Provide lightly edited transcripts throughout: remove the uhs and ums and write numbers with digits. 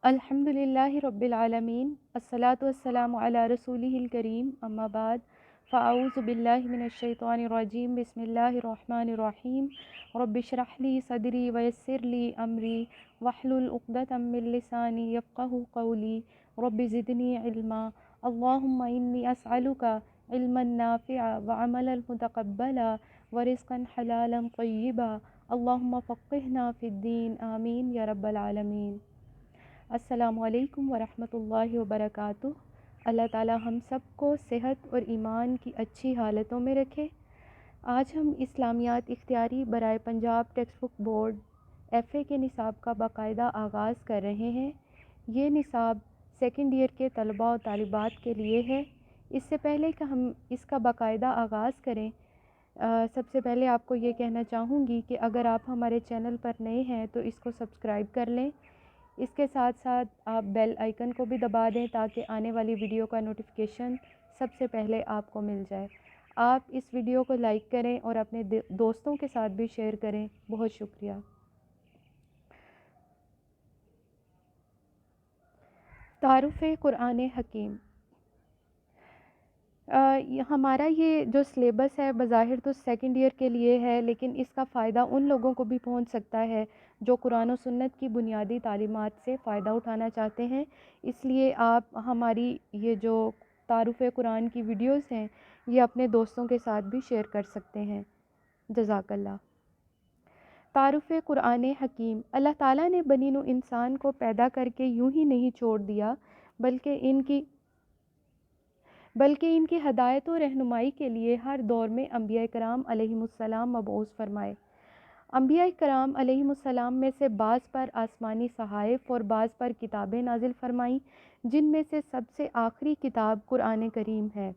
الحمد للہ رب العالمین، الصلاۃ والسلام علی رسولہ الکریم، اما بعد فاعوذ باللہ من الشیطان الرجیم، بسم اللہ الرحمن الرحیم، رب اشرح لی صدری ویسر لی امری واحلل عقدۃ من لسانی یفقہوا قولی، رب زدنی علما، اللہم انی اسألک علما نافعا وعملا متقبلا ورزقا حلالا طیبا، اللہم فقہنا فی الدین، آمین یا رب العالمین۔ السلام علیکم ورحمۃ اللہ وبرکاتہ۔ اللہ تعالی ہم سب کو صحت اور ایمان کی اچھی حالتوں میں رکھے۔ آج ہم اسلامیات اختیاری برائے Punjab text book board F A کے نصاب کا باقاعدہ آغاز کر رہے ہیں۔ یہ نصاب سیکنڈ ایئر کے طلباء و طالبات کے لیے ہے۔ اس سے پہلے کہ ہم اس کا باقاعدہ آغاز کریں، سب سے پہلے آپ کو یہ کہنا چاہوں گی کہ اگر آپ ہمارے چینل پر نئے ہیں تو اس کو سبسکرائب کر لیں۔ اس کے ساتھ ساتھ آپ بیل آئیکن کو بھی دبا دیں تاکہ آنے والی ویڈیو کا نوٹیفیکیشن سب سے پہلے آپ کو مل جائے۔ آپ اس ویڈیو کو لائک کریں اور اپنے دوستوں کے ساتھ بھی شیئر کریں۔ بہت شکریہ۔ تعارف قرآن حکیم۔ ہمارا یہ جو سلیبس ہے بظاہر تو سیکنڈ ایئر کے لیے ہے، لیکن اس کا فائدہ ان لوگوں کو بھی پہنچ سکتا ہے جو قرآن و سنت کی بنیادی تعلیمات سے فائدہ اٹھانا چاہتے ہیں۔ اس لیے آپ ہماری یہ جو تعارف قرآن کی ویڈیوز ہیں یہ اپنے دوستوں کے ساتھ بھی شیئر کر سکتے ہیں۔ جزاک اللہ۔ تعارف قرآن حکیم۔ اللہ تعالیٰ نے بنی نوع انسان کو پیدا کر کے یوں ہی نہیں چھوڑ دیا، بلکہ ان کی ہدایت و رہنمائی کے لیے ہر دور میں انبیاء کرام علیہم السلام مبعوث فرمائے۔ انبیاء کرام علیہم السلام میں سے بعض پر آسمانی صحائف اور بعض پر کتابیں نازل فرمائیں، جن میں سے سب سے آخری کتاب قرآن کریم ہے۔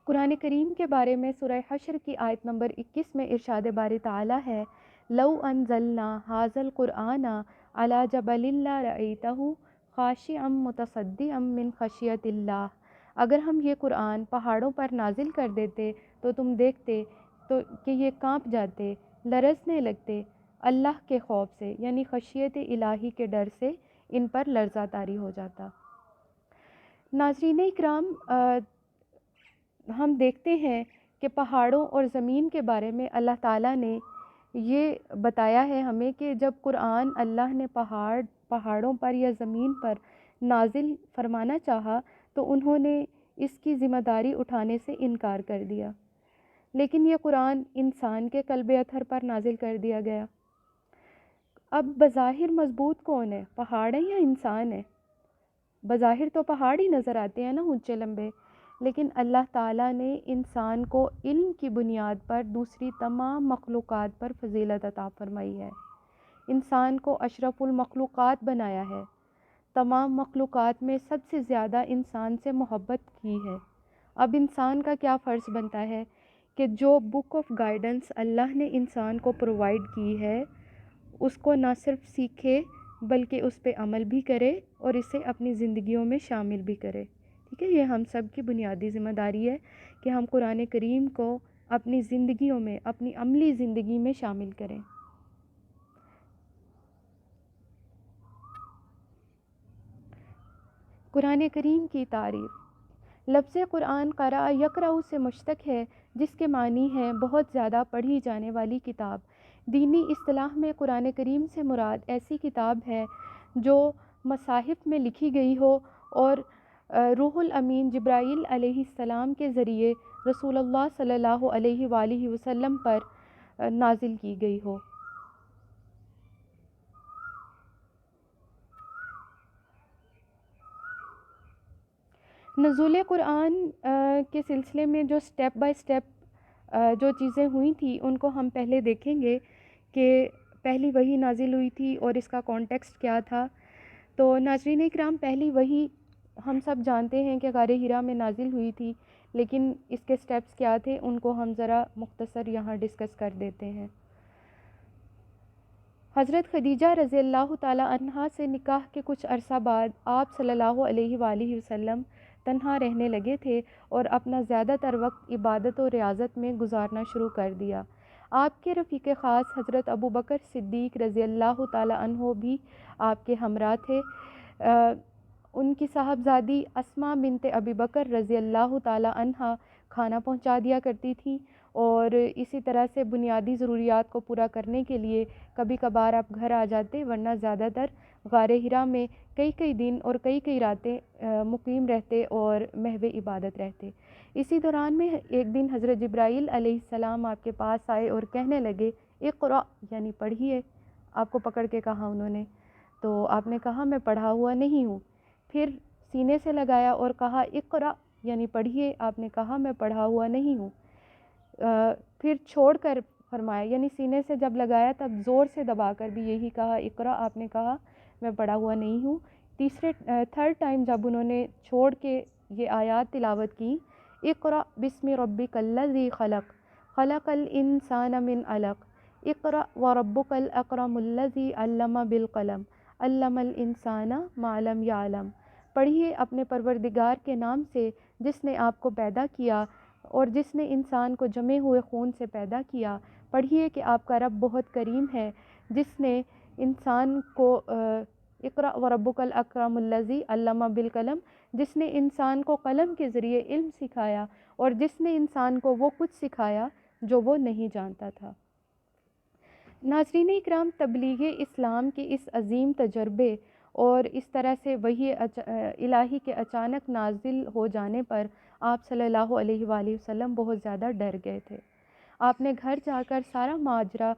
قرآن کریم کے بارے میں سورہ حشر کی آیت نمبر 21 میں ارشاد باری تعالیٰ ہے، لَوْ أَنزَلْنَا هَٰذَا الْقُرْآنَ عَلَىٰ جَبَلٍ لَّرَأَيْتَهُ خَاشِعًا مُّتَصَدِّعًا مِّن خَشْیَةِ اللہِ۔ اگر ہم یہ قرآن پہاڑوں پر نازل کر دیتے تو تم دیکھتے تو کہ یہ کانپ جاتے، لرزنے لگتے اللہ کے خوف سے، یعنی خشیت الہی کے ڈر سے ان پر لرزہ طاری ہو جاتا۔ ناظرین اکرام، ہم دیکھتے ہیں کہ پہاڑوں اور زمین کے بارے میں اللہ تعالیٰ نے یہ بتایا ہے ہمیں کہ جب قرآن اللہ نے پہاڑوں پر یا زمین پر نازل فرمانا چاہا تو انہوں نے اس کی ذمہ داری اٹھانے سے انکار کر دیا، لیکن یہ قرآن انسان کے قلب اطہر پر نازل کر دیا گیا۔ اب بظاہر مضبوط کون ہے، پہاڑ ہے یا انسان ہے؟ بظاہر تو پہاڑ ہی نظر آتے ہیں نا، اونچے لمبے، لیکن اللہ تعالیٰ نے انسان کو علم کی بنیاد پر دوسری تمام مخلوقات پر فضیلت عطا فرمائی ہے۔ انسان کو اشرف المخلوقات بنایا ہے، تمام مخلوقات میں سب سے زیادہ انسان سے محبت کی ہے۔ اب انسان کا کیا فرض بنتا ہے کہ جو بک آف گائیڈنس اللہ نے انسان کو پرووائڈ کی ہے اس کو نہ صرف سیکھے بلکہ اس پہ عمل بھی کرے اور اسے اپنی زندگیوں میں شامل بھی کرے۔ ٹھیک ہے، یہ ہم سب کی بنیادی ذمہ داری ہے کہ ہم قرآن کریم کو اپنی زندگیوں میں، اپنی عملی زندگی میں شامل کریں۔ قرآن کریم کی تعریف۔ لفظ قرآن قرأ یقرأ سے مشتق ہے، جس کے معنی ہے بہت زیادہ پڑھی جانے والی کتاب۔ دینی اصطلاح میں قرآن کریم سے مراد ایسی کتاب ہے جو مصاحف میں لکھی گئی ہو اور روح الامین جبرائیل علیہ السلام کے ذریعے رسول اللہ صلی اللہ علیہ وآلہ وسلم پر نازل کی گئی ہو۔ نزول قرآن کے سلسلے میں جو سٹیپ بائی سٹیپ جو چیزیں ہوئی تھیں ان کو ہم پہلے دیکھیں گے کہ پہلی وحی نازل ہوئی تھی اور اس کا کانٹیکسٹ کیا تھا۔ تو ناظرین اکرام، پہلی وحی ہم سب جانتے ہیں کہ غار حرا میں نازل ہوئی تھی، لیکن اس کے سٹیپس کیا تھے ان کو ہم ذرا مختصر یہاں ڈسکس کر دیتے ہیں۔ حضرت خدیجہ رضی اللہ تعالیٰ عنہا سے نکاح کے کچھ عرصہ بعد آپ صلی اللہ علیہ وآلہ وسلم تنہا رہنے لگے تھے اور اپنا زیادہ تر وقت عبادت و ریاضت میں گزارنا شروع کر دیا۔ آپ کے رفیق خاص حضرت ابو بکر صدیق رضی اللہ تعالیٰ عنہ بھی آپ کے ہمراہ تھے۔ ان کی صاحبزادی اسماء بنت ابی بکر رضی اللہ تعالیٰ عنہ کھانا پہنچا دیا کرتی تھیں، اور اسی طرح سے بنیادی ضروریات کو پورا کرنے کے لیے کبھی کبھار آپ گھر آ جاتے، ورنہ زیادہ تر غار ہرا میں کئی دن اور کئی راتیں مقیم رہتے اور محو عبادت رہتے۔ اسی دوران میں ایک دن حضرت جبرائیل علیہ السلام آپ کے پاس آئے اور کہنے لگے اقرأ، یعنی پڑھیے۔ آپ کو پکڑ کے کہا انہوں نے، تو آپ نے کہا میں پڑھا ہوا نہیں ہوں۔ پھر سینے سے لگایا اور کہا اقرأ، یعنی پڑھیے۔ آپ نے کہا میں پڑھا ہوا نہیں ہوں۔ پھر چھوڑ کر فرمایا، یعنی سینے سے جب لگایا تب زور سے دبا کر بھی یہی کہا اقرأ، آپ نے کہا میں پڑھا ہوا نہیں ہوں۔ تھرڈ ٹائم جب انہوں نے چھوڑ کے یہ آیات تلاوت کی، اقرأ بسم ربک الذی خلق خلق الانسان من علق اقرأ وربک الاکرم الذی علم بالقلم علم الانسان ما لم یعلم، پڑھیے اپنے پروردگار کے نام سے جس نے آپ کو پیدا کیا اور جس نے انسان کو جمے ہوئے خون سے پیدا کیا۔ پڑھیے کہ آپ کا رب بہت کریم ہے جس نے انسان کو اقرأ وربک الاکرم الذی علم بالقلم، جس نے انسان کو قلم کے ذریعے علم سکھایا اور جس نے انسان کو وہ کچھ سکھایا جو وہ نہیں جانتا تھا۔ ناظرین اکرام، تبلیغ اسلام کے اس عظیم تجربے اور اس طرح سے وحی الہی کے اچانک نازل ہو جانے پر آپ صلی اللہ علیہ وآلہ وسلم بہت زیادہ ڈر گئے تھے۔ آپ نے گھر جا کر سارا ماجرا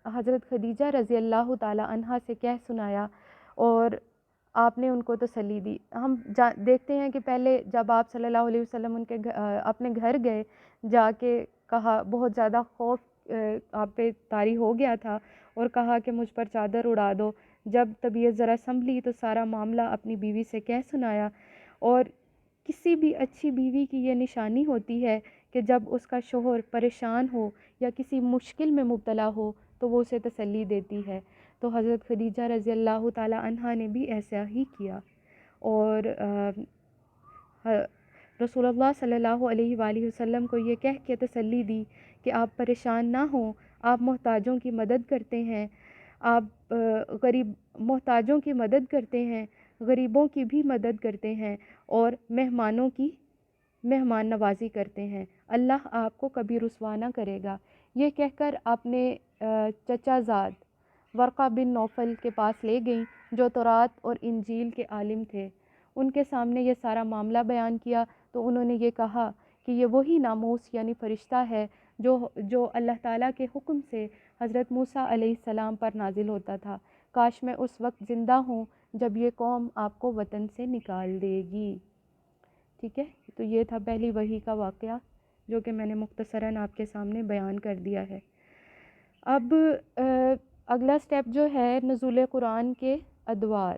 حضرت خدیجہ رضی اللہ تعالی عنہا سے کہہ سنایا اور آپ نے ان کو تسلی دی۔ ہم دیکھتے ہیں کہ پہلے جب آپ صلی اللہ علیہ وسلم ان کے اپنے گھر گئے، جا کے کہا، بہت زیادہ خوف آپ پہ طاری ہو گیا تھا اور کہا کہ مجھ پر چادر اڑا دو۔ جب طبیعت ذرا سنبھلی تو سارا معاملہ اپنی بیوی سے کہہ سنایا، اور کسی بھی اچھی بیوی کی یہ نشانی ہوتی ہے کہ جب اس کا شوہر پریشان ہو یا کسی مشکل میں مبتلا ہو تو وہ اسے تسلی دیتی ہے۔ تو حضرت خدیجہ رضی اللہ تعالی عنہا نے بھی ایسا ہی کیا، اور رسول اللہ صلی اللہ علیہ وآلہ وسلم کو یہ کہہ کے تسلی دی کہ آپ پریشان نہ ہوں، آپ محتاجوں کی مدد کرتے ہیں، آپ محتاجوں کی مدد کرتے ہیں، غریبوں کی بھی مدد کرتے ہیں، اور مہمانوں کی مہمان نوازی کرتے ہیں، اللہ آپ کو کبھی رسوا نہ کرے گا۔ یہ کہہ کر اپنے چچا زاد ورقہ بن نوفل کے پاس لے گئیں جو تورات اور انجیل کے عالم تھے۔ ان کے سامنے یہ سارا معاملہ بیان کیا تو انہوں نے یہ کہا کہ یہ وہی ناموس یعنی فرشتہ ہے جو اللہ تعالیٰ کے حکم سے حضرت موسیٰ علیہ السلام پر نازل ہوتا تھا۔ کاش میں اس وقت زندہ ہوں جب یہ قوم آپ کو وطن سے نکال دے گی۔ ٹھیک ہے، تو یہ تھا پہلی وحی کا واقعہ جو کہ میں نے مختصراً آپ کے سامنے بیان کر دیا ہے۔ اب اگلا سٹیپ جو ہے نزول قرآن کے ادوار۔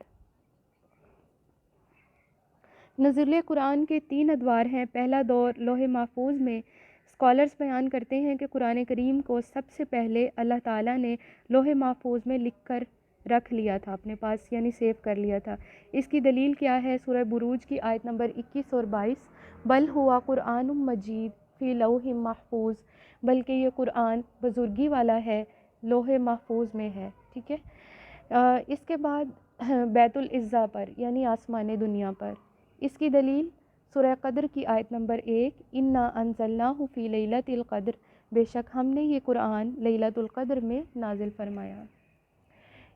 نزول قرآن کے 3 ادوار ہیں۔ پہلا دور لوح محفوظ میں، اسکالرز بیان کرتے ہیں کہ قرآن کریم کو سب سے پہلے اللہ تعالیٰ نے لوح محفوظ میں لکھ کر رکھ لیا تھا اپنے پاس، یعنی سیو کر لیا تھا۔ اس کی دلیل کیا ہے؟ سورہ بروج کی آیت نمبر 21 اور 22، بل ہوا قرآن مجید فی لوح محفوظ، بلکہ یہ قرآن بزرگی والا ہے، لوح محفوظ میں ہے۔ ٹھیک ہے، اس کے بعد بیت العزہ پر یعنی آسمان دنیا پر، اس کی دلیل سورہ قدر کی آیت نمبر 1، انا انزلناہ فی لیلۃ القدر، بے شک ہم نے یہ قرآن لیلۃ القدر میں نازل فرمایا۔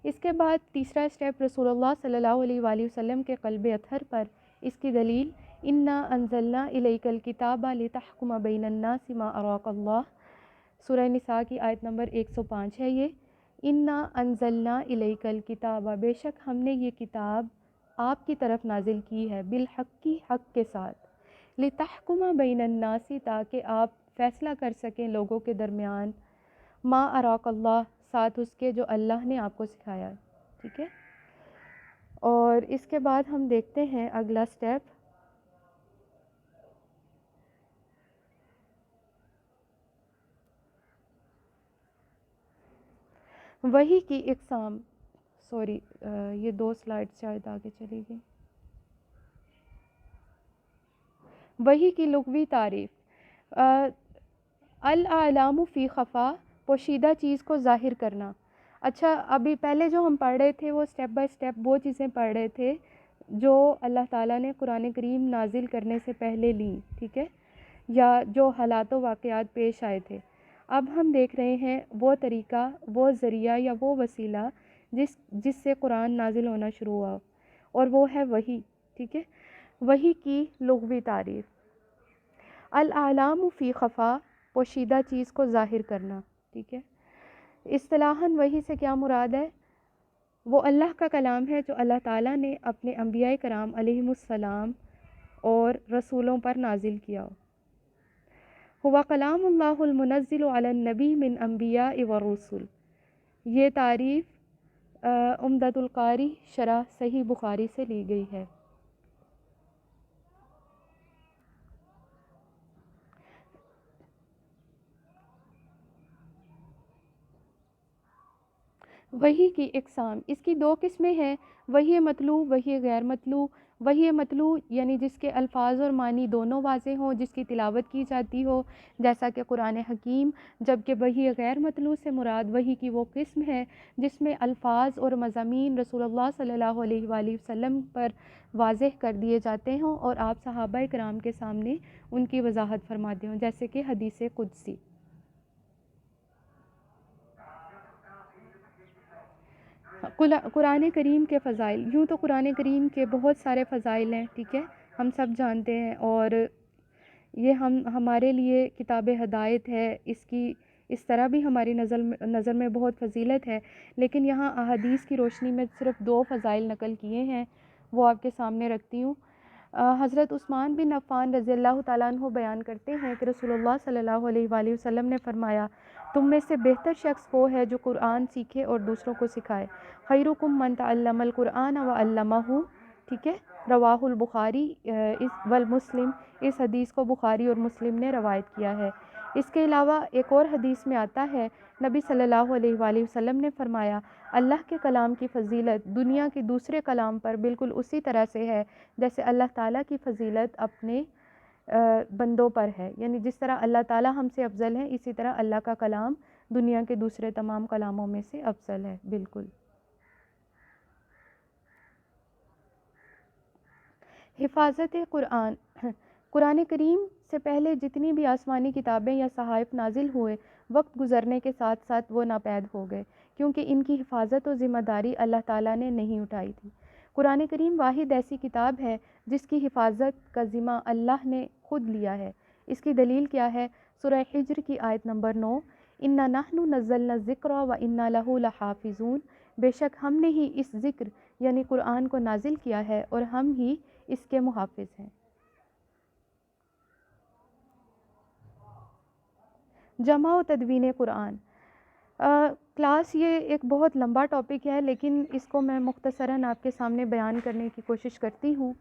اس کے بعد تیسرا سٹیپ رسول اللہ صلی اللہ علیہ وآلہ وسلم کے قلب اطہر پر، اس کی دلیل انا انزلنا الیک الکتاب لتحکم بین الناس ما اراک اللہ، سورہ نساء کی آیت نمبر 105 ہے یہ، انا انزلنا الیک الکتاب، بے شک ہم نے یہ کتاب آپ کی طرف نازل کی ہے، بالحق کی حق کے ساتھ، لتحکم بین الناس تاکہ آپ فیصلہ کر سکیں لوگوں کے درمیان، ما اراک اللہ ساتھ اس کے جو اللہ نے آپ کو سکھایا۔ ٹھیک ہے، اور اس کے بعد ہم دیکھتے ہیں اگلا سٹیپ، وحی کی اقسام۔ سوری، یہ 2 سلائڈ شاید آگے چلی گئی۔ وحی کی لغوی تعریف۔ الاعلام فی خفا، پوشیدہ چیز کو ظاہر کرنا. اچھا ابھی پہلے جو ہم پڑھ رہے تھے وہ اسٹیپ بائی اسٹیپ وہ چیزیں پڑھ رہے تھے جو اللہ تعالیٰ نے قرآن کریم نازل کرنے سے پہلے لیں، ٹھیک ہے، یا جو حالات و واقعات پیش آئے تھے. اب ہم دیکھ رہے ہیں وہ طریقہ، وہ ذریعہ یا وہ وسیلہ جس سے قرآن نازل ہونا شروع ہوا، اور وہ ہے وحی. ٹھیک ہے، وحی کی لغوی تعریف. الاعلام فی خفا، پوشیدہ چیز کو ظاہر کرنا. ٹھیک ہے، اصطلاحاً وحی سے کیا مراد ہے؟ وہ اللہ کا کلام ہے جو اللہ تعالیٰ نے اپنے انبیاء کرام علیہم السلام اور رسولوں پر نازل کیا. ہوا کلام اللہ المنزل علی النبی من انبیاء و رسول. یہ تعریف عمدۃ القاری شرح صحیح بخاری سے لی گئی ہے. وحی کی اقسام، اس کی دو قسمیں ہیں، وحی مطلوع، وحی غیر مطلوع. وحی مطلوع یعنی جس کے الفاظ اور معنی دونوں واضح ہوں، جس کی تلاوت کی جاتی ہو، جیسا کہ قرآن حکیم. جبکہ وحی غیر مطلوع سے مراد وحی کی وہ قسم ہے جس میں الفاظ اور مضامین رسول اللہ صلی اللہ علیہ وآلہ وسلم پر واضح کر دیے جاتے ہوں اور آپ صحابہ کرام کے سامنے ان کی وضاحت فرماتے ہوں، جیسے کہ حدیث قدسی. قرآن کریم کے فضائل. یوں تو قرآن کریم کے بہت سارے فضائل ہیں، ٹھیک ہے، ہم سب جانتے ہیں، اور یہ ہمارے لیے کتاب ہدایت ہے. اس طرح بھی ہماری نظر میں بہت فضیلت ہے. لیکن یہاں احادیث کی روشنی میں صرف 2 فضائل نقل کیے ہیں، وہ آپ کے سامنے رکھتی ہوں. حضرت عثمان بن عفان رضی اللہ تعالیٰ عنہ بیان کرتے ہیں کہ رسول اللہ صلی اللہ علیہ وآلہ وسلم نے فرمایا، تم میں سے بہتر شخص وہ ہے جو قرآن سیکھے اور دوسروں کو سکھائے. خیرکم من تعلم القرآن وعلمہ. ٹھیک ہے، رواہ البخاری والمسلم. اس حدیث کو بخاری اور مسلم نے روایت کیا ہے. اس کے علاوہ ایک اور حدیث میں آتا ہے، نبی صلی اللہ علیہ وآلہ وسلم نے فرمایا، اللہ کے کلام کی فضیلت دنیا کے دوسرے کلام پر بالکل اسی طرح سے ہے جیسے اللہ تعالیٰ کی فضیلت اپنے بندوں پر ہے. یعنی جس طرح اللہ تعالیٰ ہم سے افضل ہے، اسی طرح اللہ کا کلام دنیا کے دوسرے تمام کلاموں میں سے افضل ہے. بالکل. حفاظت قرآن. قرآن کریم سے پہلے جتنی بھی آسمانی کتابیں یا صحائف نازل ہوئے، وقت گزرنے کے ساتھ ساتھ وہ ناپید ہو گئے، کیونکہ ان کی حفاظت و ذمہ داری اللہ تعالیٰ نے نہیں اٹھائی تھی. قرآن کریم واحد ایسی کتاب ہے جس کی حفاظت کا ذمہ اللہ نے خود لیا ہے. اس کی دلیل کیا ہے؟ سورہ حجر کی آیت نمبر 9، اِنَّا نَحْنُ نَزَّلْنَا الذِّکْرَ وَإِنَّا لَهُ لَحَافِظُونَ. بے شک ہم نے ہی اس ذکر یعنی قرآن کو نازل کیا ہے اور ہم ہی اس کے محافظ ہیں. جمع و تدوین قرآن. کلاس یہ ایک بہت لمبا ٹاپک ہے، لیکن اس کو میں مختصراً آپ کے سامنے بیان کرنے کی کوشش کرتی ہوں.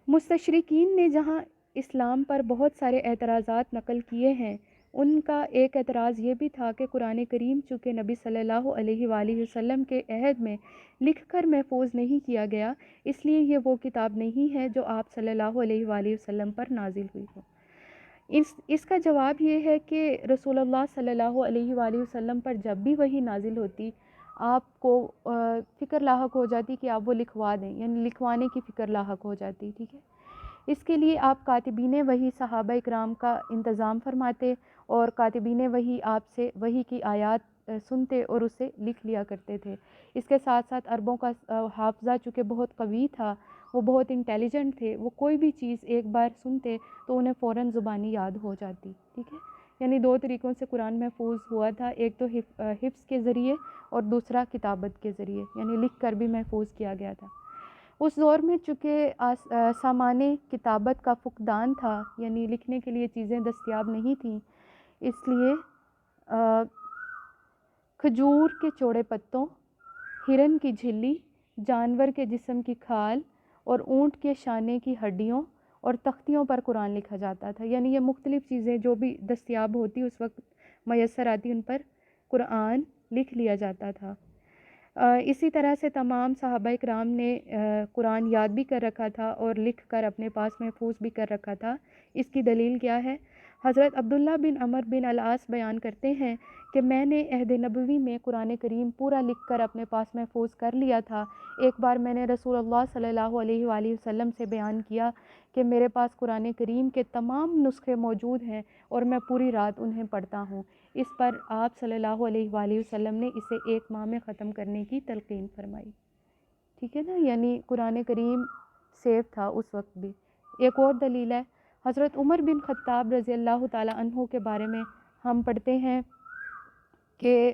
مستشرقین نے جہاں اسلام پر بہت سارے اعتراضات نقل کیے ہیں، ان کا ایک اعتراض یہ بھی تھا کہ قرآن کریم چونکہ نبی صلی اللہ علیہ وآلہ وسلم کے عہد میں لکھ کر محفوظ نہیں کیا گیا، اس لیے یہ وہ کتاب نہیں ہے جو آپ صلی اللہ علیہ وآلہ وسلم پر نازل ہوئی ہو. اس کا جواب یہ ہے کہ رسول اللہ صلی اللہ علیہ وآلہ وسلم پر جب بھی وحی نازل ہوتی، آپ کو فکر لاحق ہو جاتی کہ آپ وہ لکھوا دیں، یعنی لکھوانے کی فکر لاحق ہو جاتی. ٹھیک ہے، اس کے لیے آپ کاتبین وحی صحابہ اکرام کا انتظام فرماتے اور کاتبین وحی آپ سے وحی کی آیات سنتے اور اسے لکھ لیا کرتے تھے. اس کے ساتھ ساتھ عربوں کا حافظہ چونکہ بہت قوی تھا، وہ بہت انٹیلیجنٹ تھے، وہ کوئی بھی چیز ایک بار سنتے تو انہیں فوراً زبانی یاد ہو جاتی. ٹھیک ہے، یعنی 2 طریقوں سے قرآن محفوظ ہوا تھا، ایک تو حفظ کے ذریعے اور دوسرا کتابت کے ذریعے، یعنی لکھ کر بھی محفوظ کیا گیا تھا. اس دور میں چونکہ سامان کتابت کا فقدان تھا، یعنی لکھنے کے لیے چیزیں دستیاب نہیں تھیں، اس لیے کھجور کے چوڑے پتوں، ہرن کی جھلی، جانور کے جسم کی کھال اور اونٹ کے شانے کی ہڈیوں اور تختیوں پر قرآن لکھا جاتا تھا. یعنی یہ مختلف چیزیں جو بھی دستیاب ہوتی اس وقت میسر آتی، ان پر قرآن لکھ لیا جاتا تھا. اسی طرح سے تمام صحابہ اکرام نے قرآن یاد بھی کر رکھا تھا اور لکھ کر اپنے پاس محفوظ بھی کر رکھا تھا. اس کی دلیل کیا ہے؟ حضرت عبداللہ بن عمر بن العاص بیان کرتے ہیں کہ میں نے عہد نبوی میں قرآن کریم پورا لکھ کر اپنے پاس محفوظ کر لیا تھا۔ ایک بار میں نے رسول اللہ صلی اللہ علیہ وآلہ وسلم سے بیان کیا کہ میرے پاس قرآن کریم کے تمام نسخے موجود ہیں اور میں پوری رات انہیں پڑھتا ہوں۔ اس پر آپ صلی اللہ علیہ وآلہ وسلم نے اسے 1 ماہ میں ختم کرنے کی تلقین فرمائی۔ ٹھیک ہے نا، یعنی قرآن کریم سیف تھا اس وقت بھی۔ ایک اور دلیل ہے، حضرت عمر بن خطاب رضی اللہ تعالیٰ عنہ کے بارے میں ہم پڑھتے ہیں کہ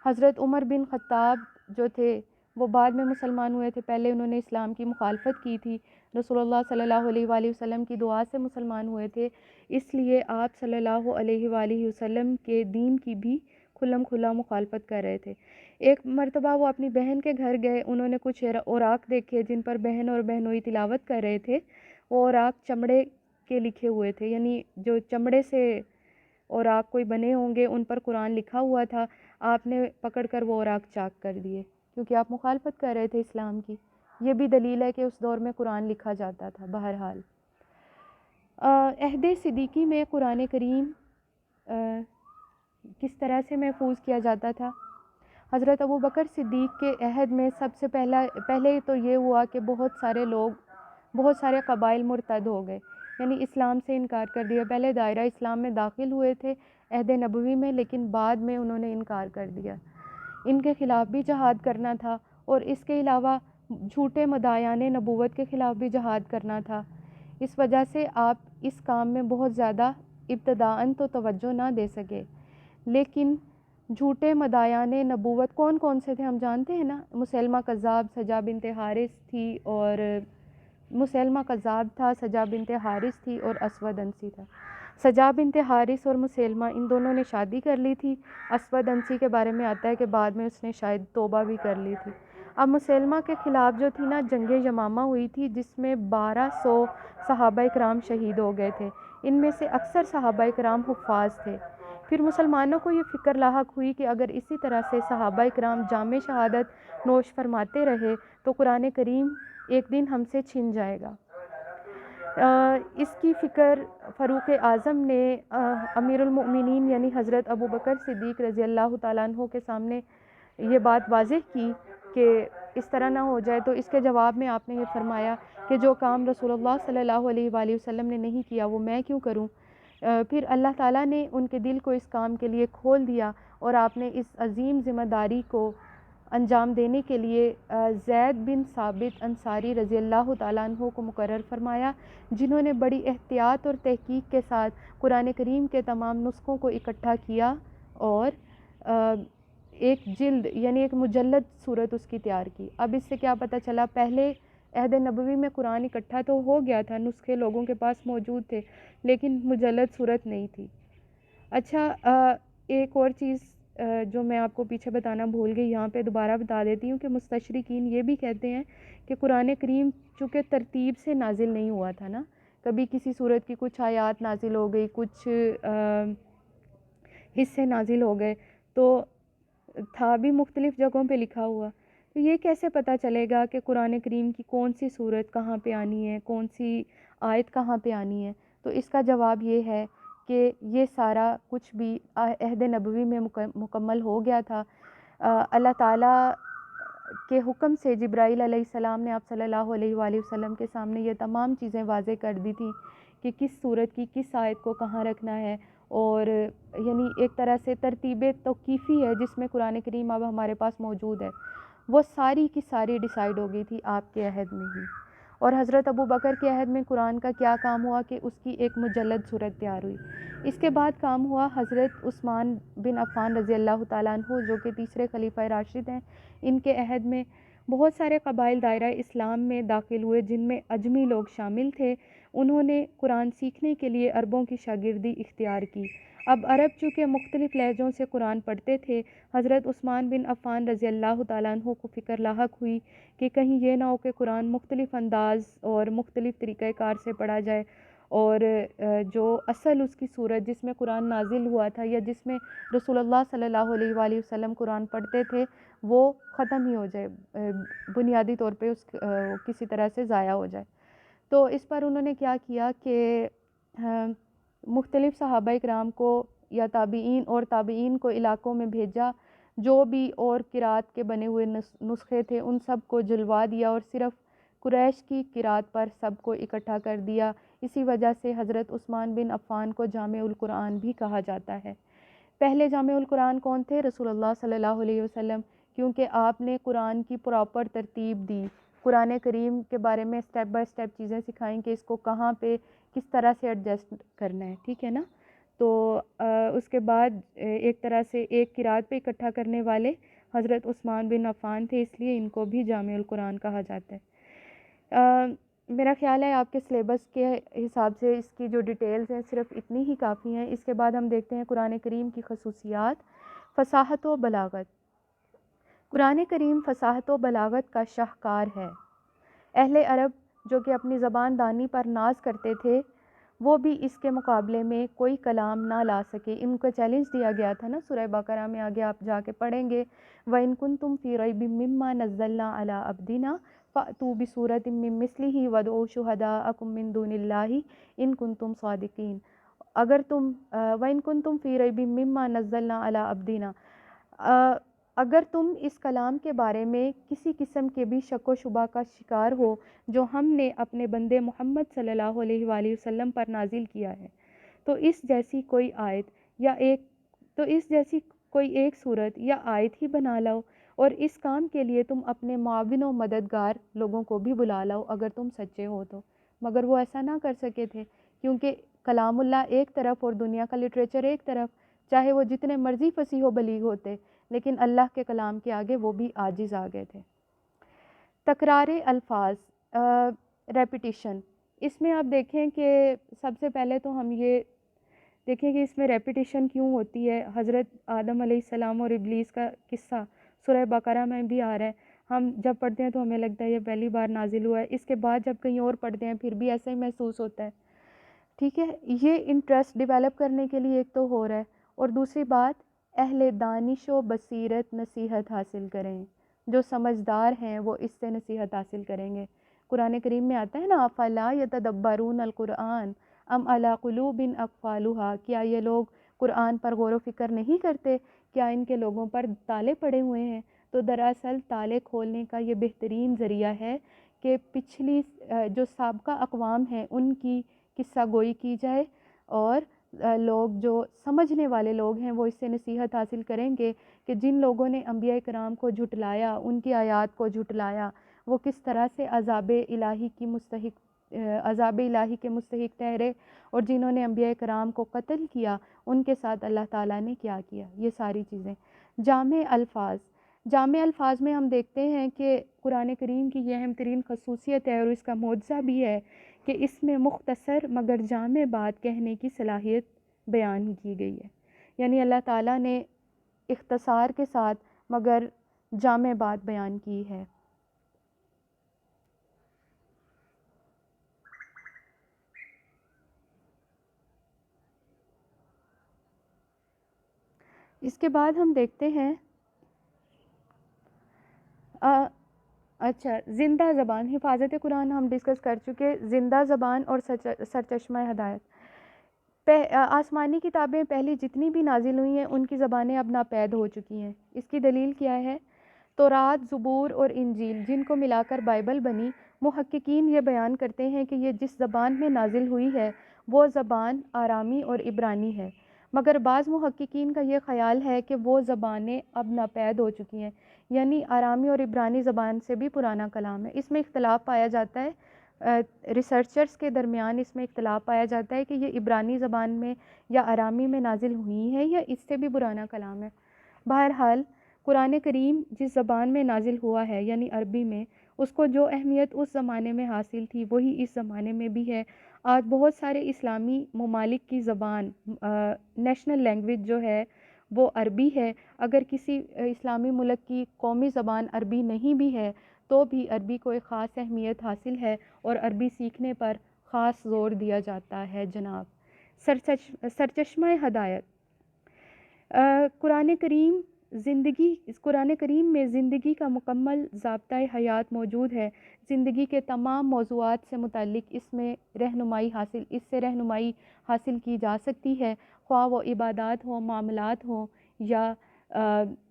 حضرت عمر بن خطاب جو تھے وہ بعد میں مسلمان ہوئے تھے، پہلے انہوں نے اسلام کی مخالفت کی تھی، رسول اللہ صلی اللہ علیہ وآلہ وسلم کی دعا سے مسلمان ہوئے تھے، اس لیے آپ صلی اللہ علیہ وآلہ وسلم کے دین کی بھی کھلم کھلا مخالفت کر رہے تھے۔ ایک مرتبہ وہ اپنی بہن کے گھر گئے، انہوں نے کچھ اوراق دیکھے جن پر بہن اور بہنوئی تلاوت کر رہے تھے۔ وہ اوراق چمڑے کے لکھے ہوئے تھے، یعنی جو چمڑے سے اوراق کوئی بنے ہوں گے ان پر قرآن لکھا ہوا تھا۔ آپ نے پکڑ کر وہ اوراق چاک کر دیے کیونکہ آپ مخالفت کر رہے تھے اسلام کی۔ یہ بھی دلیل ہے کہ اس دور میں قرآن لکھا جاتا تھا۔ بہرحال عہد صدیقی میں قرآن کریم کس طرح سے محفوظ کیا جاتا تھا؟ حضرت ابو بکر صدیق کے عہد میں سب سے پہلے تو یہ ہوا کہ بہت سارے قبائل مرتد ہو گئے، یعنی اسلام سے انکار کر دیا۔ پہلے دائرہ اسلام میں داخل ہوئے تھے عہد نبوی میں، لیکن بعد میں انہوں نے انکار کر دیا۔ ان کے خلاف بھی جہاد کرنا تھا، اور اس کے علاوہ جھوٹے مدعیان نبوت کے خلاف بھی جہاد کرنا تھا۔ اس وجہ سے آپ اس کام میں بہت زیادہ ابتداءً تو توجہ نہ دے سکے، لیکن جھوٹے مدعیان نبوت کون کون سے تھے ہم جانتے ہیں نا؟ مسیلمہ کذاب، سجا بنت حارث تھی، اور مسیلمہ کذاب تھا، سجا بنت حارث تھی، اور اسود انسی تھا۔ سجا بنت حارث اور مسیلمہ ان دونوں نے شادی کر لی تھی۔ اسود انسی کے بارے میں آتا ہے کہ بعد میں اس نے شاید توبہ بھی کر لی تھی۔ اب مسیلمہ کے خلاف جو تھی نا جنگ یمامہ ہوئی تھی، جس میں 1200 صحابہ کرام شہید ہو گئے تھے، ان میں سے اکثر صحابہ کرام حفاظ تھے۔ پھر مسلمانوں کو یہ فکر لاحق ہوئی کہ اگر اسی طرح سے صحابہ کرام جام شہادت نوش فرماتے رہے تو قرآن کریم ایک دن ہم سے چھن جائے گا۔ اس کی فکر فاروق اعظم نے امیر المؤمنین یعنی حضرت ابو بکر صدیق رضی اللہ تعالیٰ عنہ کے سامنے یہ بات واضح کی کہ اس طرح نہ ہو جائے، تو اس کے جواب میں آپ نے یہ فرمایا کہ جو کام رسول اللہ صلی اللہ علیہ وآلہ وسلم نے نہیں کیا وہ میں کیوں کروں؟ پھر اللہ تعالیٰ نے ان کے دل کو اس کام کے لیے کھول دیا، اور آپ نے اس عظیم ذمہ داری کو انجام دینے کے لیے زید بن ثابت انصاری رضی اللہ تعالیٰ عنہ کو مقرر فرمایا، جنہوں نے بڑی احتیاط اور تحقیق کے ساتھ قرآن کریم کے تمام نسخوں کو اکٹھا کیا اور ایک جلد یعنی ایک مجلد صورت اس کی تیار کی۔ اب اس سے کیا پتہ چلا؟ پہلے عہد نبوی میں قرآن اکٹھا تو ہو گیا تھا، نسخے لوگوں کے پاس موجود تھے، لیکن مجلد صورت نہیں تھی۔ اچھا، ایک اور چیز جو میں آپ کو پیچھے بتانا بھول گئی، یہاں پہ دوبارہ بتا دیتی ہوں کہ مستشرقین یہ بھی کہتے ہیں کہ قرآن کریم چونکہ ترتیب سے نازل نہیں ہوا تھا نا، کبھی کسی صورت کی کچھ آیات نازل ہو گئی، کچھ حصے نازل ہو گئے، تو تھا بھی مختلف جگہوں پہ لکھا ہوا، تو یہ کیسے پتہ چلے گا کہ قرآن کریم کی کون سی صورت کہاں پہ آنی ہے، کون سی آیت کہاں پہ آنی ہے؟ تو اس کا جواب یہ ہے کہ یہ سارا کچھ بھی عہد نبوی میں مکمل ہو گیا تھا۔ اللہ تعالیٰ کے حکم سے جبرائیل علیہ السلام نے آپ صلی اللہ علیہ وآلہ وسلم کے سامنے یہ تمام چیزیں واضح کر دی تھیں کہ کس صورت کی کس آیت کو کہاں رکھنا ہے، اور یعنی ایک طرح سے ترتیب توقیفی ہے جس میں قرآن کریم اب ہمارے پاس موجود ہے، وہ ساری کی ساری ڈیسائیڈ ہو گئی تھی آپ کے عہد میں ہی۔ اور حضرت ابو بکر کے عہد میں قرآن کا کیا کام ہوا کہ اس کی ایک مجلد صورت تیار ہوئی۔ اس کے بعد کام ہوا حضرت عثمان بن عفان رضی اللہ تعالیٰ عنہ جو کہ تیسرے خلیفہ راشد ہیں، ان کے عہد میں بہت سارے قبائل دائرہ اسلام میں داخل ہوئے جن میں عجمی لوگ شامل تھے۔ انہوں نے قرآن سیکھنے کے لیے عربوں کی شاگردی اختیار کی۔ اب عرب چونکہ مختلف لہجوں سے قرآن پڑھتے تھے، حضرت عثمان بن عفان رضی اللہ تعالیٰ عنہ کو فکر لاحق ہوئی کہ کہیں یہ نہ ہو کہ قرآن مختلف انداز اور مختلف طریقہ کار سے پڑھا جائے، اور جو اصل اس کی صورت جس میں قرآن نازل ہوا تھا یا جس میں رسول اللہ صلی اللہ علیہ وآلہ وسلم قرآن پڑھتے تھے وہ ختم ہی ہو جائے، بنیادی طور پہ اس کسی طرح سے ضائع ہو جائے۔ تو اس پر انہوں نے کیا کیا کہ مختلف صحابہ کرام کو یا تابعین اور تابعین کو علاقوں میں بھیجا، جو بھی اور قرات کے بنے ہوئے نسخے تھے ان سب کو جلوا دیا اور صرف قریش کی قرات پر سب کو اکٹھا کر دیا۔ اسی وجہ سے حضرت عثمان بن عفان کو جامع القرآن بھی کہا جاتا ہے۔ پہلے جامع القرآن کون تھے؟ رسول اللہ صلی اللہ علیہ وسلم، کیونکہ آپ نے قرآن کی پراپر ترتیب دی، قرآن کریم کے بارے میں سٹیپ بائی سٹیپ چیزیں سکھائیں کہ اس کو کہاں پہ کس طرح سے ایڈجسٹ کرنا ہے، ٹھیک ہے نا۔ تو اس کے بعد ایک طرح سے ایک قرات پہ اکٹھا کرنے والے حضرت عثمان بن عفان تھے، اس لیے ان کو بھی جامع القرآن کہا جاتا ہے۔ میرا خیال ہے آپ کے سلیبس کے حساب سے اس کی جو ڈیٹیلز ہیں صرف اتنی ہی کافی ہیں۔ اس کے بعد ہم دیکھتے ہیں قرآن کریم کی خصوصیات۔ فصاحت و بلاغت۔ قرآن کریم فصاحت و بلاغت کا شاہکار ہے۔ اہل عرب جو کہ اپنی زبان دانی پر ناز کرتے تھے، وہ بھی اس کے مقابلے میں کوئی کلام نہ لا سکے۔ ان کو چیلنج دیا گیا تھا نا، سورہ بقرہ میں آگے آپ جا کے پڑھیں گے، وَإِن كُنتُمْ فِي رَيْبٍ مِّمَّا نَزَّلْنَا عَلَىٰ عَبْدِنَا فَأْتُوا بِسُورَةٍ مِّن مِّثْلِهِ وَادْعُوا شُهَدَاءَكُم مِّن دُونِ اللَّهِ إِن كُنتُمْ صَادِقِينَ۔ اگر تم وَإِن كُنتُمْ فِي رَيْبٍ مِّمَّا نَزَّلْنَا عَلَىٰ عَبْدِنَا، اگر تم اس کلام کے بارے میں کسی قسم کے بھی شک و شبہ کا شکار ہو جو ہم نے اپنے بندے محمد صلی اللہ علیہ وآلہ وسلم پر نازل کیا ہے، تو اس جیسی کوئی ایک صورت یا آیت ہی بنا لاؤ، اور اس کام کے لیے تم اپنے معاون و مددگار لوگوں کو بھی بلا لاؤ اگر تم سچے ہو تو۔ مگر وہ ایسا نہ کر سکے تھے، کیونکہ کلام اللہ ایک طرف اور دنیا کا لٹریچر ایک طرف، چاہے وہ جتنے مرضی فصیح و بلیغ ہوتے، لیکن اللہ کے کلام کے آگے وہ بھی عاجز آ گئے تھے۔ تکرار الفاظ، ریپیٹیشن۔ اس میں آپ دیکھیں کہ سب سے پہلے تو ہم یہ دیکھیں کہ اس میں ریپیٹیشن کیوں ہوتی ہے۔ حضرت آدم علیہ السلام اور ابلیس کا قصہ سورہ بقرہ میں بھی آ رہا ہے۔ ہم جب پڑھتے ہیں تو ہمیں لگتا ہے یہ پہلی بار نازل ہوا ہے، اس کے بعد جب کہیں اور پڑھتے ہیں پھر بھی ایسا ہی محسوس ہوتا ہے، ٹھیک ہے۔ یہ انٹرسٹ ڈیولپ کرنے کے لیے ایک تو ہو رہا ہے، اور دوسری بات اہل دانش و بصیرت نصیحت حاصل کریں، جو سمجھدار ہیں وہ اس سے نصیحت حاصل کریں گے۔ قرآن کریم میں آتا ہے نا، افلا یتدبرون القرآن ام علی قلوب اقفالها، کیا یہ لوگ قرآن پر غور و فکر نہیں کرتے؟ کیا ان کے لوگوں پر تالے پڑے ہوئے ہیں؟ تو دراصل تالے کھولنے کا یہ بہترین ذریعہ ہے کہ پچھلی جو سابقہ اقوام ہیں ان کی قصہ گوئی کی جائے، اور لوگ جو سمجھنے والے لوگ ہیں وہ اس سے نصیحت حاصل کریں گے کہ جن لوگوں نے انبیاء کرام کو جھٹلایا، ان کی آیات کو جھٹلایا، وہ کس طرح سے عذاب الہی کے مستحق ٹھہرے، اور جنہوں نے انبیاء کرام کو قتل کیا ان کے ساتھ اللہ تعالیٰ نے کیا کیا، یہ ساری چیزیں۔ جامع الفاظ۔ جامع الفاظ میں ہم دیکھتے ہیں کہ قرآن کریم کی یہ اہم ترین خصوصیت ہے اور اس کا معجزہ بھی ہے کہ اس میں مختصر مگر جامع بات کہنے کی صلاحیت بیان کی گئی ہے، یعنی اللہ تعالیٰ نے اختصار کے ساتھ مگر جامع بات بیان کی ہے۔ اس کے بعد ہم دیکھتے ہیں اچھا، زندہ زبان۔ حفاظت قرآن ہم ڈسکس کر چکے۔ زندہ زبان اور سرچشمہ ہدایت۔ آسمانی کتابیں پہلی جتنی بھی نازل ہوئی ہیں ان کی زبانیں اب ناپید ہو چکی ہیں۔ اس کی دلیل کیا ہے؟ تورات، زبور اور انجیل جن کو ملا کر بائبل بنی، محققین یہ بیان کرتے ہیں کہ یہ جس زبان میں نازل ہوئی ہے وہ زبان آرامی اور عبرانی ہے، مگر بعض محققین کا یہ خیال ہے کہ وہ زبانیں اب ناپید ہو چکی ہیں، یعنی آرامی اور عبرانی زبان سے بھی پرانا کلام ہے۔ اس میں اختلاف پایا جاتا ہے، ریسرچرز کے درمیان اس میں اختلاف پایا جاتا ہے کہ یہ عبرانی زبان میں یا آرامی میں نازل ہوئی ہے یا اس سے بھی پرانا کلام ہے۔ بہرحال قرآن کریم جس زبان میں نازل ہوا ہے یعنی عربی میں، اس کو جو اہمیت اس زمانے میں حاصل تھی وہی اس زمانے میں بھی ہے۔ آج بہت سارے اسلامی ممالک کی زبان، نیشنل لینگویج جو ہے وہ عربی ہے۔ اگر کسی اسلامی ملک کی قومی زبان عربی نہیں بھی ہے تو بھی عربی کو ایک خاص اہمیت حاصل ہے اور عربی سیکھنے پر خاص زور دیا جاتا ہے جناب۔ سرچشمہ ہدایت۔ قرآن کریم زندگی اس قرآن کریم میں زندگی کا مکمل ضابطۂ حیات موجود ہے. زندگی کے تمام موضوعات سے متعلق اس سے رہنمائی حاصل کی جا سکتی ہے، خواہ وہ عبادات ہوں، معاملات ہوں، یا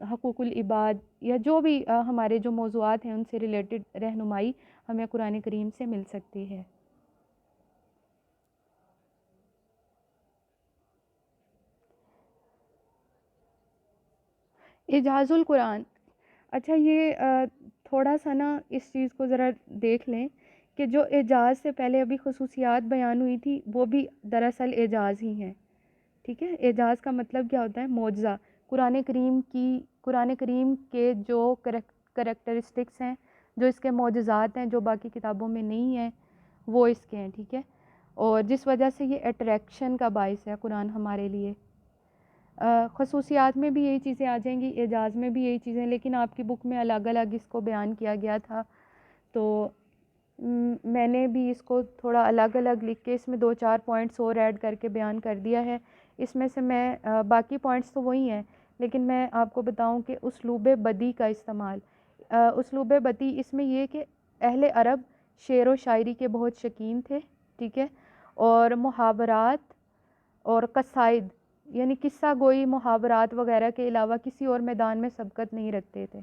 حقوق العباد، یا جو بھی ہمارے جو موضوعات ہیں ان سے ریلیٹڈ رہنمائی ہمیں قرآن کریم سے مل سکتی ہے. اعجاز القرآن. اچھا، یہ تھوڑا سا نا اس چیز کو ذرا دیکھ لیں کہ جو اعجاز سے پہلے ابھی خصوصیات بیان ہوئی تھی وہ بھی دراصل اعجاز ہی ہیں. ٹھیک ہے، اعجاز کا مطلب کیا ہوتا ہے؟ معجزہ. قرآن کریم کے جو کریکٹرسٹکس ہیں، جو اس کے معجزات ہیں، جو باقی کتابوں میں نہیں ہیں، وہ اس کے ہیں. ٹھیک ہے، اور جس وجہ سے یہ اٹریکشن کا باعث ہے قرآن ہمارے لیے. خصوصیات میں بھی یہی چیزیں آ جائیں گی، اعجاز میں بھی یہی چیزیں، لیکن آپ کی بک میں الگ الگ اس کو بیان کیا گیا تھا، تو میں نے بھی اس کو تھوڑا الگ الگ لکھ کے اس میں 2-4 پوائنٹس اور ایڈ کر کے بیان کر دیا ہے. اس میں سے میں باقی پوائنٹس تو وہی ہیں، لیکن میں آپ کو بتاؤں کہ اسلوب بدیع کا استعمال. اسلوب بدیع اس میں یہ کہ اہل عرب شعر و شاعری کے بہت شوقین تھے. ٹھیک ہے، اور محاورات اور قصائد یعنی قصہ گوئی، محاورات وغیرہ کے علاوہ کسی اور میدان میں سبقت نہیں رکھتے تھے.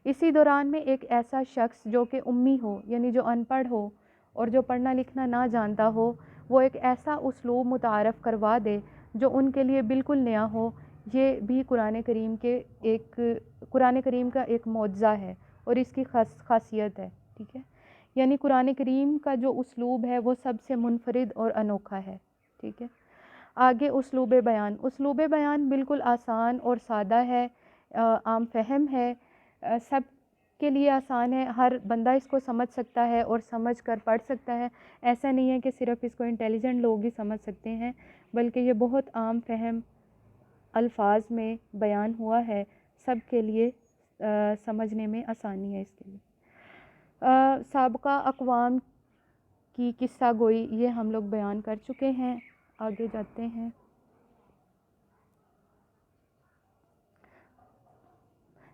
اسی دوران میں ایک ایسا شخص جو کہ امی ہو، یعنی جو ان پڑھ ہو اور جو پڑھنا لکھنا نہ جانتا ہو، وہ ایک ایسا اسلوب متعارف کروا دے جو ان کے لیے بالکل نیا ہو. یہ بھی قرآن کریم کا ایک معجزہ ہے اور اس کی خاصیت ہے. ٹھیک ہے، یعنی قرآن کریم کا جو اسلوب ہے وہ سب سے منفرد اور انوکھا ہے. ٹھیک ہے، آگے اسلوب بیان. اسلوب بیان بالکل آسان اور سادہ ہے، عام فہم ہے، سب کے لیے آسان ہے، ہر بندہ اس کو سمجھ سکتا ہے اور سمجھ کر پڑھ سکتا ہے. ایسا نہیں ہے کہ صرف اس کو انٹیلیجنٹ لوگ ہی سمجھ سکتے ہیں، بلکہ یہ بہت عام فہم الفاظ میں بیان ہوا ہے، سب کے لیے سمجھنے میں آسانی ہے اس کے لیے. سابقہ اقوام کی قصہ گوئی یہ ہم لوگ بیان کر چکے ہیں. آگے جاتے ہیں.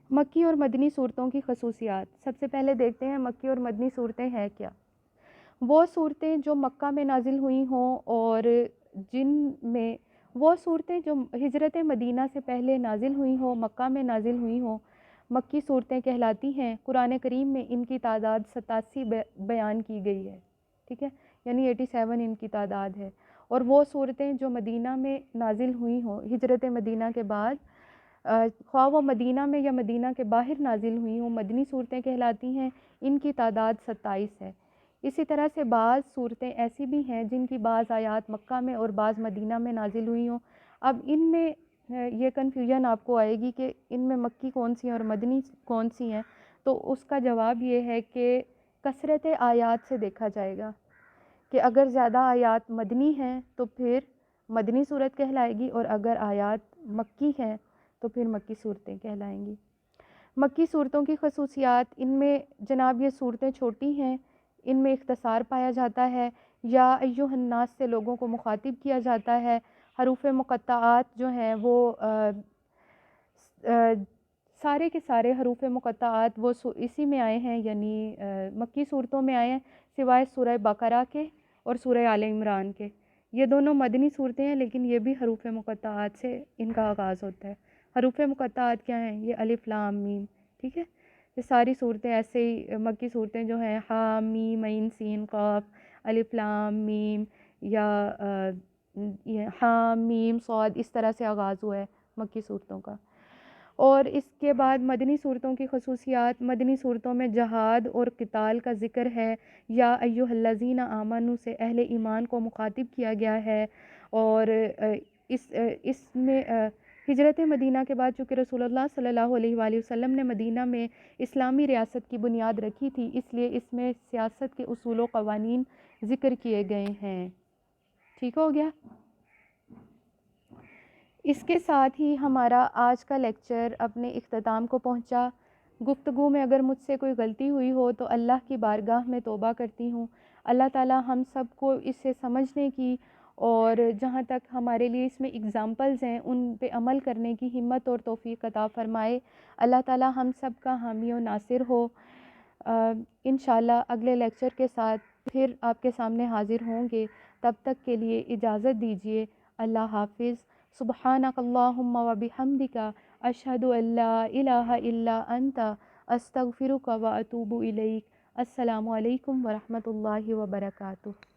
مکی اور مدنی صورتوں کی خصوصیات. سب سے پہلے دیکھتے ہیں مکی اور مدنی صورتیں ہیں کیا. وہ صورتیں جو مکہ میں نازل ہوئی ہوں اور وہ صورتیں جو ہجرت مدینہ سے پہلے نازل ہوئی ہوں، مکہ میں نازل ہوئی ہوں، مکی صورتیں کہلاتی ہیں. قرآن کریم میں ان کی تعداد 87 بیان کی گئی ہے. ٹھیک ہے، یعنی 87 ان کی تعداد ہے. اور وہ صورتیں جو مدینہ میں نازل ہوئی ہوں ہجرت مدینہ کے بعد، خواہ وہ مدینہ میں یا مدینہ کے باہر نازل ہوئی ہوں، مدنی صورتیں کہلاتی ہیں. ان کی تعداد 27 ہے. اسی طرح سے بعض صورتیں ایسی بھی ہیں جن کی بعض آیات مکہ میں اور بعض مدینہ میں نازل ہوئی ہوں. اب ان میں یہ کنفیوژن آپ کو آئے گی کہ ان میں مکی کون سی ہیں اور مدنی کون سی ہیں. تو اس کا جواب یہ ہے کہ کثرت آیات سے دیکھا جائے گا کہ اگر زیادہ آیات مدنی ہیں تو پھر مدنی صورت کہلائے گی، اور اگر آیات مکی ہیں تو پھر مکی صورتیں کہلائیں گی. مکی صورتوں کی خصوصیات. ان میں جناب یہ صورتیں چھوٹی ہیں، ان میں اختصار پایا جاتا ہے، یا ایھا الناس سے لوگوں کو مخاطب کیا جاتا ہے. حروف مقطعات جو ہیں وہ سارے کے سارے حروف مقطعات وہ اسی میں آئے ہیں، یعنی مکی صورتوں میں آئے ہیں، سوائے سورہ بقرہ کے اور سورہ آل عمران کے. یہ دونوں مدنی صورتیں ہیں لیکن یہ بھی حروف مقطعات سے ان کا آغاز ہوتا ہے. حروف مقطعات کیا ہیں؟ یہ الف لام میم. ح ہے، یہ ساری صورتیں ایسے ہی مکی صورتیں جو ہیں ہا میم عین سین قاف الف لام میم، یا ہا میم صاد، اس طرح سے آغاز ہوا ہے مکی صورتوں کا. اور اس کے بعد مدنی صورتوں کی خصوصیات. مدنی صورتوں میں جہاد اور قتال کا ذکر ہے، یا ایھا الذین آمنوا سے اہل ایمان کو مخاطب کیا گیا ہے. اور اس میں ہجرت مدینہ کے بعد چونکہ رسول اللہ صلی اللہ علیہ وآلہ وسلم نے مدینہ میں اسلامی ریاست کی بنیاد رکھی تھی، اس لیے اس میں سیاست کے اصول و قوانین ذکر کیے گئے ہیں. ٹھیک ہو گیا. اس کے ساتھ ہی ہمارا آج کا لیکچر اپنے اختتام کو پہنچا. گفتگو میں اگر مجھ سے کوئی غلطی ہوئی ہو تو اللہ کی بارگاہ میں توبہ کرتی ہوں. اللہ تعالی ہم سب کو اسے سمجھنے کی اور جہاں تک ہمارے لیے اس میں اگزامپلز ہیں ان پہ عمل کرنے کی ہمت اور توفیق عطا فرمائے۔ اللہ تعالی ہم سب کا حامی و ناصر ہو۔ انشاءاللہ اگلے لیکچر کے ساتھ پھر آپ کے سامنے حاضر ہوں گے، تب تک کے لیے اجازت دیجیے۔ اللہ حافظ۔ سبحانک اللہم و بحمدک، اشہد ان لا الہ الا انت، استغفرک و اتوب الیک۔ السلام علیکم ورحمۃ اللہ وبرکاتہ۔